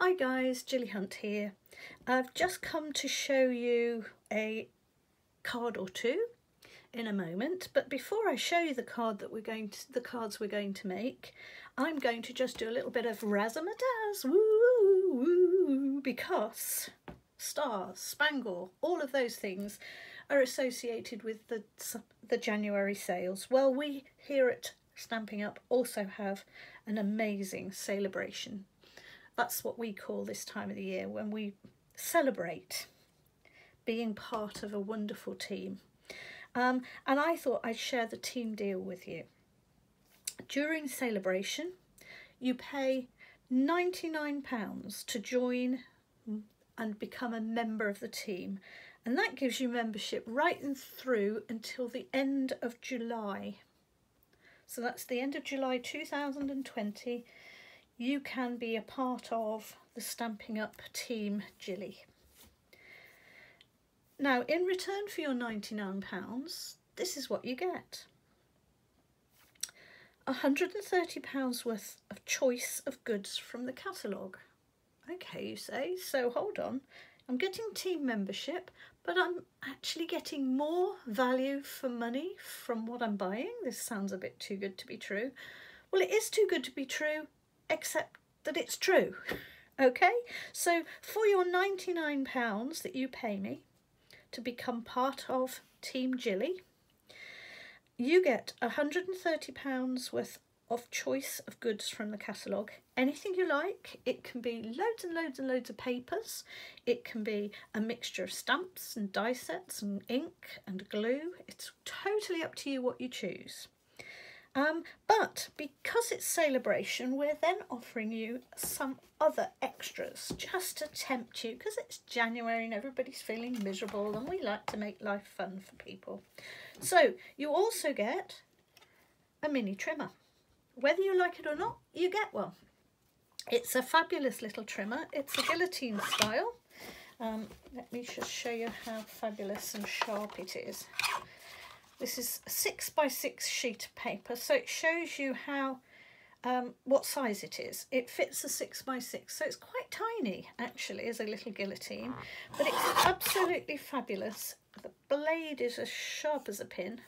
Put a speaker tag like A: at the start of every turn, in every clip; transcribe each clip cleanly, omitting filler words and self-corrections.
A: Hi guys, Gilly Hunt here. I've just come to show you a card or two in a moment, but before I show you the cards we're going to make, I'm going to just do a little bit of razzmatazz, woo woo, because stars, spangle, all of those things are associated with the January sales. Well, we here at Stampin' Up also have an amazing celebration. That's what we call this time of the year, when we celebrate being part of a wonderful team. And I thought I'd share the team deal with you. During celebration, you pay £99 to join and become a member of the team. And that gives you membership right and through until the end of July. So that's the end of July 2020. You can be a part of the Stampin' Up team Gilly. Now, in return for your £99, this is what you get. £130 worth of choice of goods from the catalogue. Okay, you say, so hold on. I'm getting team membership, but I'm actually getting more value for money from what I'm buying. This sounds a bit too good to be true. Well, it is too good to be true, except that it's true. Okay, so for your £99 that you pay me to become part of Team Gilly, you get £130 worth of choice of goods from the catalogue. Anything you like. It can be loads and loads and loads of papers. It can be a mixture of stamps and die sets and ink and glue. It's totally up to you what you choose. But because it's celebration, we're then offering you some other extras just to tempt you, because it's January and everybody's feeling miserable and we like to make life fun for people. So you also get a mini trimmer. Whether you like it or not, you get one. It's a fabulous little trimmer. It's a guillotine style. Let me just show you how fabulous and sharp it is. This is a 6x6 sheet of paper, so it shows you how what size it is. It fits a 6x6, so it's quite tiny actually as a little guillotine, but it's absolutely fabulous. The blade is as sharp as a pin.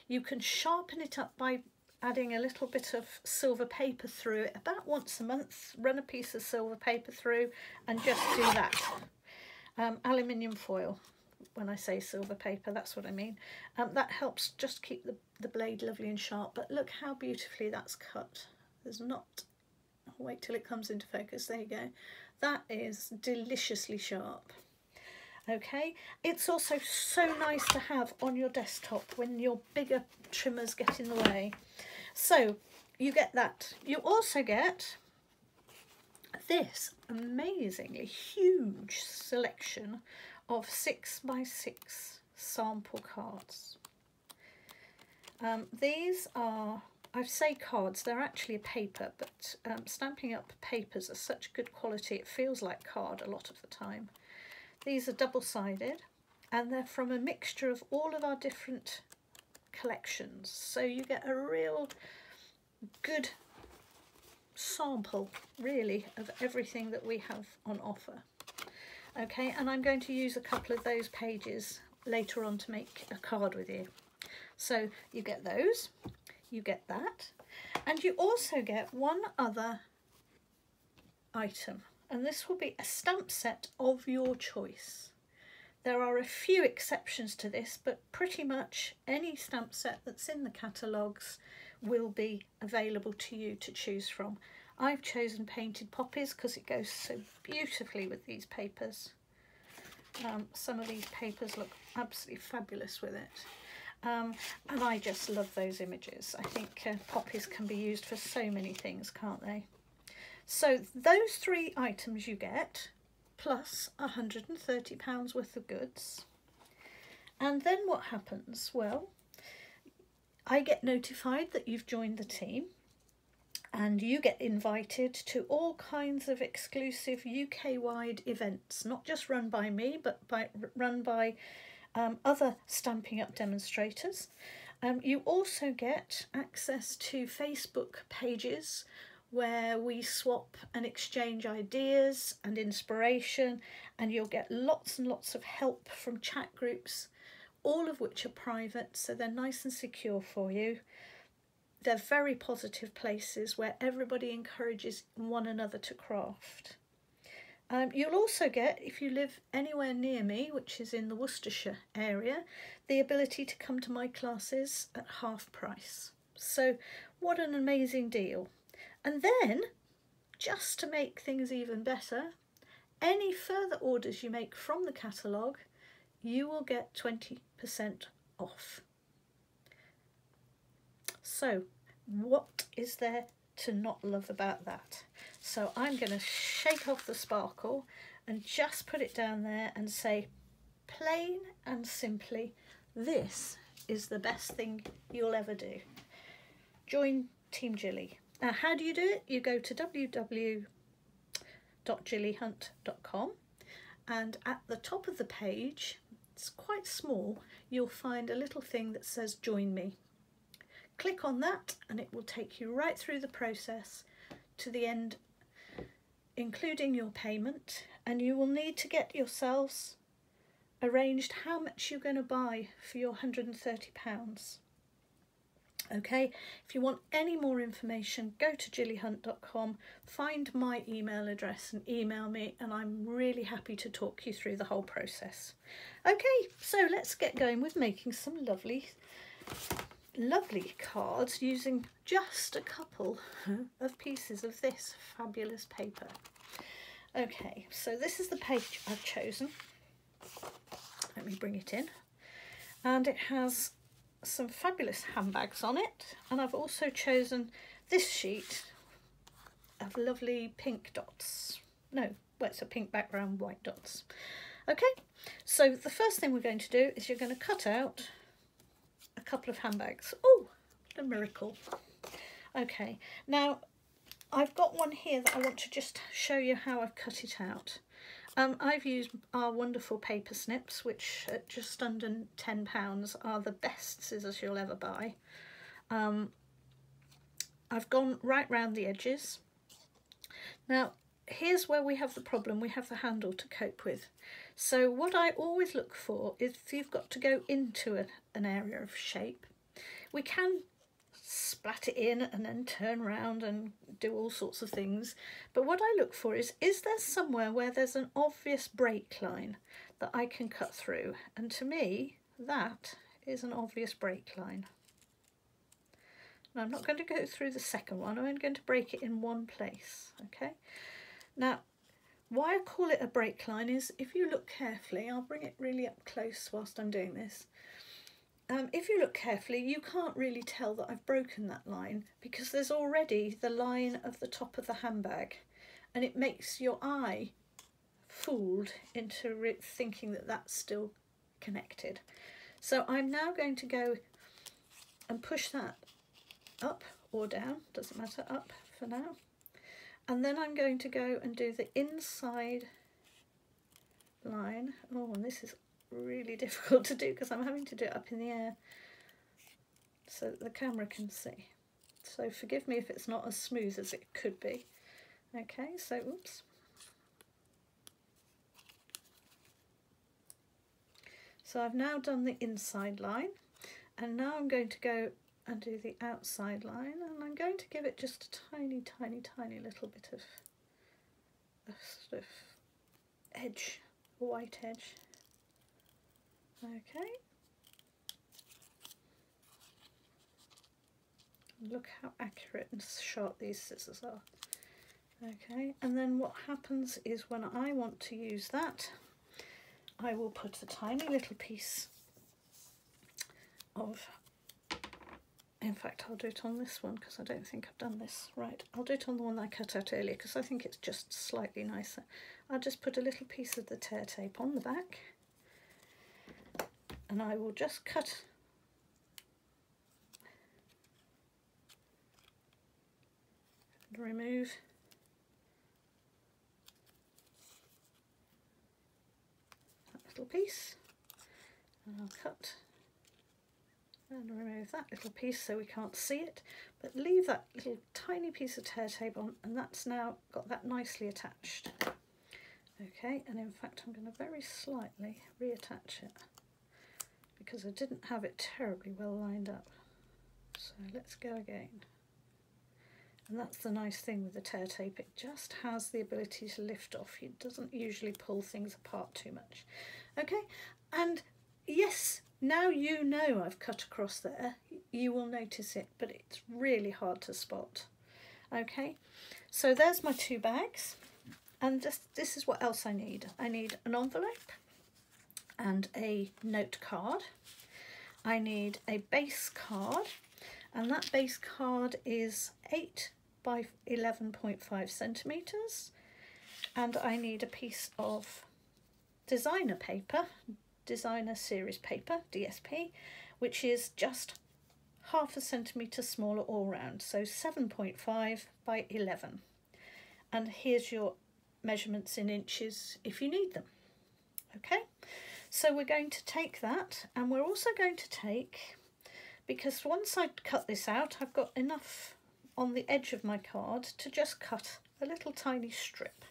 A: You can sharpen it up by adding a little bit of silver paper through it about once a month. Run a piece of silver paper through and just do that. Aluminium foil. When I say silver paper, that's what I mean. That helps just keep the blade lovely and sharp, but look how beautifully that's cut. There's not, I'll wait till it comes into focus, there you go. That is deliciously sharp. Okay, it's also so nice to have on your desktop when your bigger trimmers get in the way. So you get that. You also get this amazingly huge selection of 6x6 sample cards. These are, I say cards, they're actually a paper, but Stampin' Up papers are such good quality it feels like card a lot of the time. These are double-sided and they're from a mixture of all of our different collections, so you get a real good sample really of everything that we have on offer. Okay, and I'm going to use a couple of those pages later on to make a card with you. So you get those, you get that, and you also get one other item, and this will be a stamp set of your choice. There are a few exceptions to this, but pretty much any stamp set that's in the catalogues will be available to you to choose from. I've chosen Painted Poppies because it goes so beautifully with these papers. Some of these papers look absolutely fabulous with it. And I just love those images. I think poppies can be used for so many things, can't they? So those three items you get, plus £130 worth of goods. And then what happens? Well, I get notified that you've joined the team, and you get invited to all kinds of exclusive UK-wide events, not just run by me, but run by other Stampin' Up demonstrators. You also get access to Facebook pages where we swap and exchange ideas and inspiration, and you'll get lots and lots of help from chat groups, all of which are private, so they're nice and secure for you. They're very positive places where everybody encourages one another to craft. You'll also get, if you live anywhere near me, which is in the Worcestershire area, the ability to come to my classes at half price. So what an amazing deal. And then, just to make things even better, any further orders you make from the catalogue, you will get 20% off. So what is there to not love about that? So I'm going to shake off the sparkle and just put it down there and say, plain and simply, this is the best thing you'll ever do. Join Team Gilly. Now, how do you do it? You go to www.gillyhunt.com, and at the top of the page, it's quite small, you'll find a little thing that says join me. Click on that and it will take you right through the process to the end, including your payment, and you will need to get yourselves arranged how much you're going to buy for your £130. Okay, if you want any more information, go to gillyhunt.com, find my email address and email me, and I'm really happy to talk you through the whole process. Okay, so let's get going with making some lovely cards using just a couple of pieces of this fabulous paper. Okay, so this is the page I've chosen. Let me bring it in. And it has some fabulous handbags on it, and I've also chosen this sheet of lovely pink dots. No, well, it's a pink background, white dots. Okay, so the first thing we're going to do is you're going to cut out a couple of handbags. Oh, a miracle. Okay, now I've got one here that I want to just show you how I've cut it out. I've used our wonderful paper snips, which at just under £10 are the best scissors you'll ever buy. I've gone right round the edges. Now, here's where we have the problem. We have the handle to cope with. So what I always look for is if you've got to go into an area of shape, we can splat it in and then turn around and do all sorts of things, but what I look for is there somewhere where there's an obvious break line that I can cut through, and to me that is an obvious break line. Now, I'm not going to go through the second one, I'm only going to break it in one place. Okay, now why I call it a break line is, if you look carefully, I'll bring it really up close whilst I'm doing this. If you look carefully, you can't really tell that I've broken that line because there's already the line of the top of the handbag, and it makes your eye fooled into thinking that that's still connected. So I'm now going to go and push that up or down, doesn't matter, up for now. And then I'm going to go and do the inside line. Oh, and this is really difficult to do because I'm having to do it up in the air so that the camera can see. So forgive me if it's not as smooth as it could be. Okay, so oops. So I've now done the inside line, and now I'm going to go and do the outside line, and I'm going to give it just a tiny little bit of a sort of edge, a white edge. Okay, look how accurate and sharp these scissors are. Okay, and then what happens is when I want to use that, I will put a tiny little piece of, in fact I'll do it on this one because I don't think I've done this right. I'll do it on the one I cut out earlier because I think it's just slightly nicer. I'll just put a little piece of the tear tape on the back, and I will just cut and remove that little piece, and I'll cut And remove that little piece so we can't see it, but leave that little tiny piece of tear tape on, and that's now got that nicely attached. Okay, and in fact I'm going to very slightly reattach it because I didn't have it terribly well lined up. So let's go again. And that's the nice thing with the tear tape, it just has the ability to lift off. It doesn't usually pull things apart too much. Okay, and yes, now you know I've cut across there, you will notice it, but it's really hard to spot. Okay, so there's my two bags, and this is what else I need. I need an envelope and a note card. I need a base card, and that base card is 8 by 11.5 centimetres, and I need a piece of designer paper, designer series paper, DSP, which is just half a centimetre smaller all round, so 7.5 by 11. And here's your measurements in inches if you need them. Okay, so we're going to take that, and we're also going to take, because once I cut this out, I've got enough on the edge of my card to just cut a little tiny strip.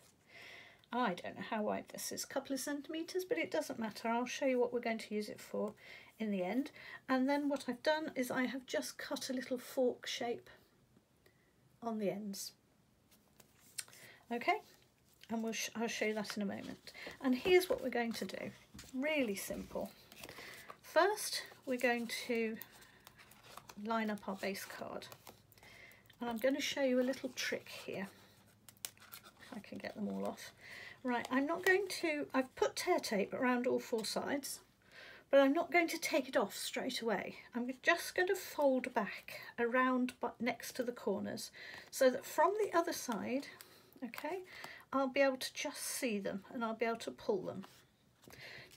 A: I don't know how wide this is, a couple of centimetres, but it doesn't matter. I'll show you what we're going to use it for in the end. And then what I've done is I have just cut a little fork shape on the ends. Okay, and I'll show you that in a moment. And here's what we're going to do, really simple. First, we're going to line up our base card. And I'm going to show you a little trick here. If I can get them all off. Right, I've put tear tape around all four sides, but I'm not going to take it off straight away. I'm just going to fold back around but next to the corners so that from the other side, okay, I'll be able to just see them and I'll be able to pull them.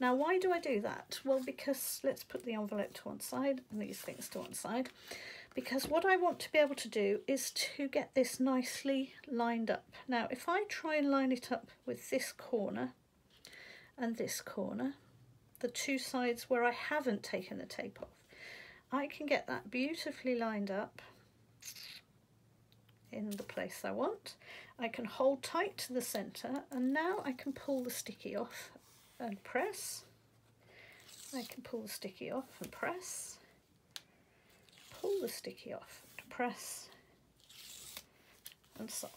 A: Now, why do I do that? Well, because let's put the envelope to one side and these things to one side. Because what I want to be able to do is to get this nicely lined up. Now, if I try and line it up with this corner and this corner, the two sides where I haven't taken the tape off, I can get that beautifully lined up in the place I want. I can hold tight to the centre, and now I can pull the sticky off and press. I can pull the sticky off and press. Pull the sticky off to press, and so.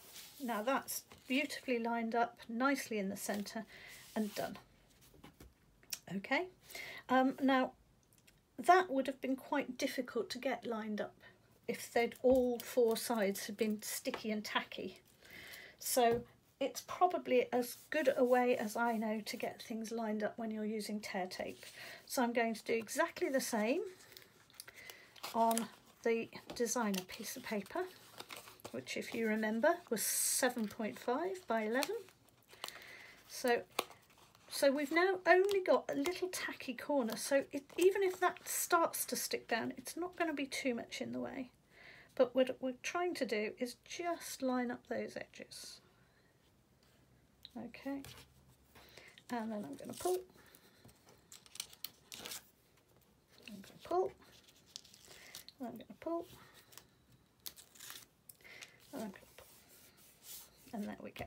A: Now that's beautifully lined up, nicely in the centre and done. Okay, now that would have been quite difficult to get lined up if all four sides had been sticky and tacky. So it's probably as good a way as I know to get things lined up when you're using tear tape. So I'm going to do exactly the same on the designer piece of paper, which, if you remember, was 7.5 by 11. So we've now only got a little tacky corner, so even if that starts to stick down, it's not going to be too much in the way. But what we're trying to do is just line up those edges. Okay, and then I'm going to pull. I'm going to pull. I'm going to pull, and I'm going to pull, and there we go.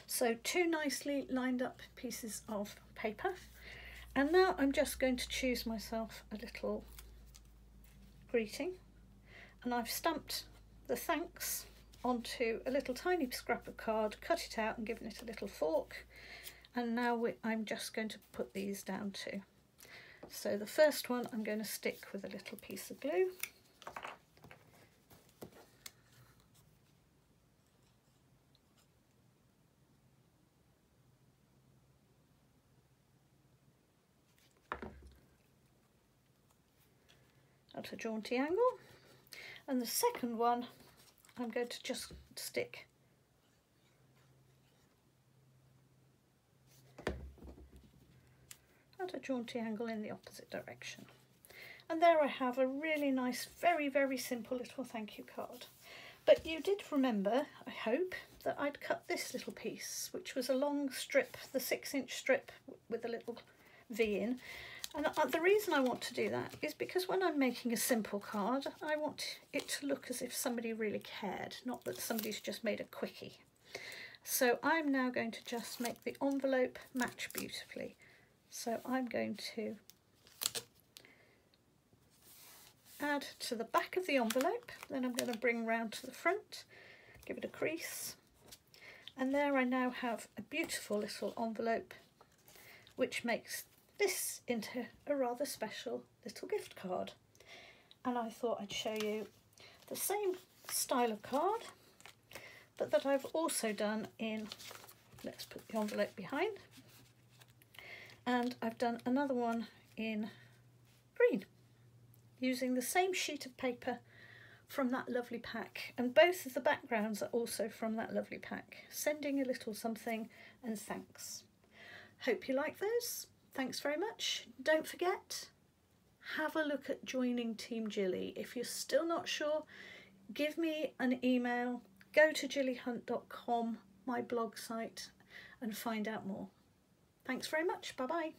A: So two nicely lined up pieces of paper, and now I'm just going to choose myself a little greeting, and I've stamped the thanks onto a little tiny scrap of card, cut it out and given it a little fork, and now I'm just going to put these down too. So the first one I'm going to stick with a little piece of glue. At a jaunty angle. And the second one I'm going to just stick at a jaunty angle in the opposite direction. And there I have a really nice, very, very simple little thank you card. But you did remember, I hope, that I'd cut this little piece, which was a long strip, the 6-inch strip with a little V in. And the reason I want to do that is because when I'm making a simple card, I want it to look as if somebody really cared, not that somebody's just made a quickie. So I'm now going to just make the envelope match beautifully. So I'm going to add to the back of the envelope, then I'm going to bring round to the front, give it a crease, and there I now have a beautiful little envelope which makes this into a rather special little gift card. And I thought I'd show you the same style of card, but that I've also done in, let's put the envelope behind, and I've done another one in green using the same sheet of paper from that lovely pack, and both of the backgrounds are also from that lovely pack. Sending a little something and thanks. Hope you like those. Thanks very much. Don't forget, have a look at joining Team Gilly. If you're still not sure, give me an email, go to gillyhunt.com, my blog site, and find out more. Thanks very much. Bye bye.